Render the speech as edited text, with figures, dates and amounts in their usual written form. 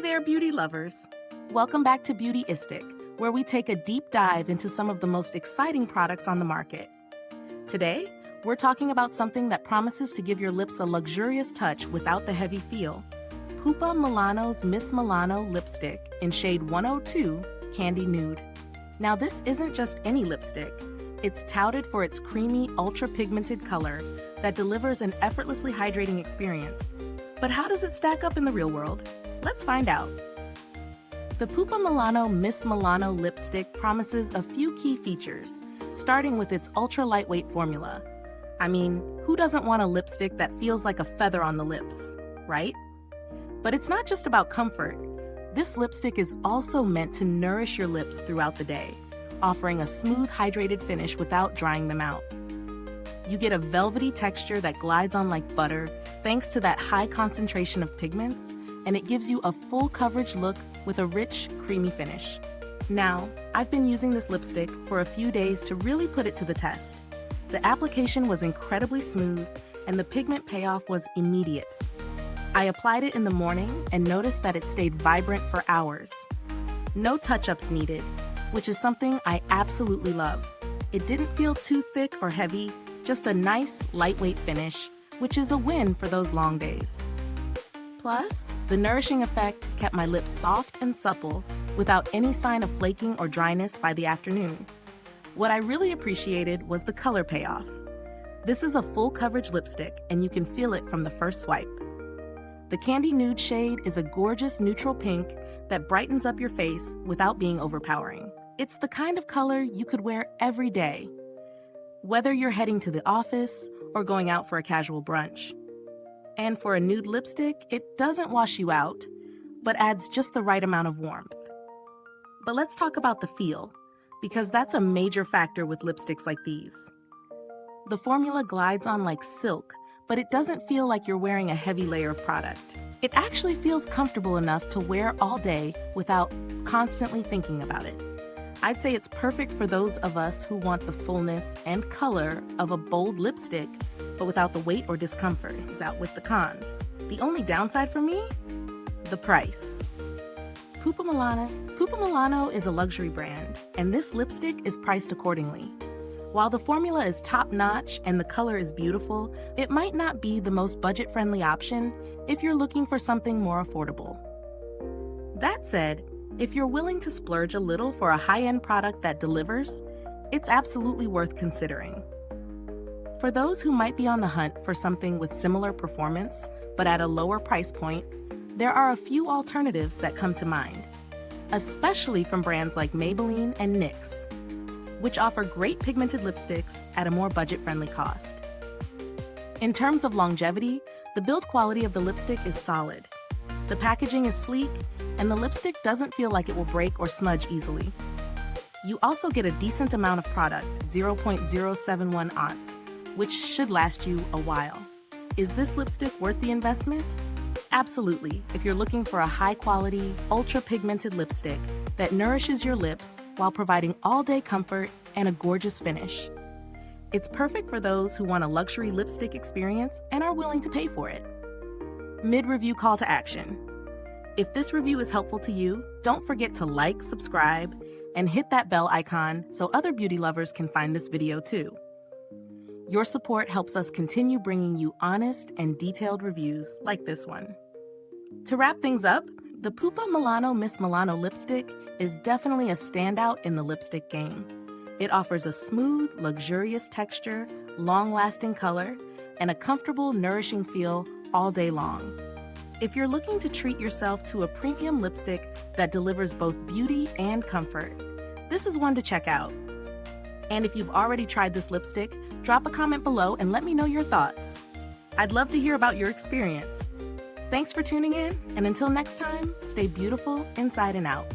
there, beauty lovers! Welcome back to Beautyistic, where we take a deep dive into some of the most exciting products on the market. Today, we're talking about something that promises to give your lips a luxurious touch without the heavy feel. Pupa Milano's Miss Milano lipstick in shade 102, Candy Nude. Now this isn't just any lipstick. It's touted for its creamy, ultra-pigmented color that delivers an effortlessly hydrating experience. But how does it stack up in the real world? Let's find out. The Pupa Milano Miss Milano lipstick promises a few key features, starting with its ultra-lightweight formula. I mean, who doesn't want a lipstick that feels like a feather on the lips, right? But it's not just about comfort. This lipstick is also meant to nourish your lips throughout the day, offering a smooth, hydrated finish without drying them out. You get a velvety texture that glides on like butter thanks to that high concentration of pigments, and it gives you a full coverage look with a rich, creamy finish. Now, I've been using this lipstick for a few days to really put it to the test. The application was incredibly smooth, and the pigment payoff was immediate. I applied it in the morning and noticed that it stayed vibrant for hours. No touch-ups needed, which is something I absolutely love. It didn't feel too thick or heavy, just a nice, lightweight finish, which is a win for those long days. Plus, the nourishing effect kept my lips soft and supple without any sign of flaking or dryness by the afternoon. What I really appreciated was the color payoff. This is a full coverage lipstick and you can feel it from the first swipe. The Candy Nude shade is a gorgeous neutral pink that brightens up your face without being overpowering. It's the kind of color you could wear every day, whether you're heading to the office or going out for a casual brunch. And for a nude lipstick, it doesn't wash you out, but adds just the right amount of warmth. But let's talk about the feel, because that's a major factor with lipsticks like these. The formula glides on like silk, but it doesn't feel like you're wearing a heavy layer of product. It actually feels comfortable enough to wear all day without constantly thinking about it. I'd say it's perfect for those of us who want the fullness and color of a bold lipstick, but without the weight or discomfort. Is out with the cons. The only downside for me? The price. Pupa Milano is a luxury brand, and this lipstick is priced accordingly. While the formula is top-notch and the color is beautiful, it might not be the most budget-friendly option if you're looking for something more affordable. That said, if you're willing to splurge a little for a high-end product that delivers, it's absolutely worth considering. For those who might be on the hunt for something with similar performance, but at a lower price point, there are a few alternatives that come to mind, especially from brands like Maybelline and NYX, which offer great pigmented lipsticks at a more budget-friendly cost. In terms of longevity, the build quality of the lipstick is solid. The packaging is sleek, and the lipstick doesn't feel like it will break or smudge easily. You also get a decent amount of product, 0.071 ounce, which should last you a while. Is this lipstick worth the investment? Absolutely, if you're looking for a high-quality, ultra-pigmented lipstick that nourishes your lips while providing all-day comfort and a gorgeous finish. It's perfect for those who want a luxury lipstick experience and are willing to pay for it. Mid-review call to action. If this review is helpful to you, don't forget to like, subscribe, and hit that bell icon so other beauty lovers can find this video too. Your support helps us continue bringing you honest and detailed reviews like this one. To wrap things up, the Pupa Milano Miss Milano lipstick is definitely a standout in the lipstick game. It offers a smooth, luxurious texture, long-lasting color, and a comfortable, nourishing feel all day long. If you're looking to treat yourself to a premium lipstick that delivers both beauty and comfort, this is one to check out. And if you've already tried this lipstick, drop a comment below and let me know your thoughts. I'd love to hear about your experience. Thanks for tuning in, and until next time, stay beautiful inside and out.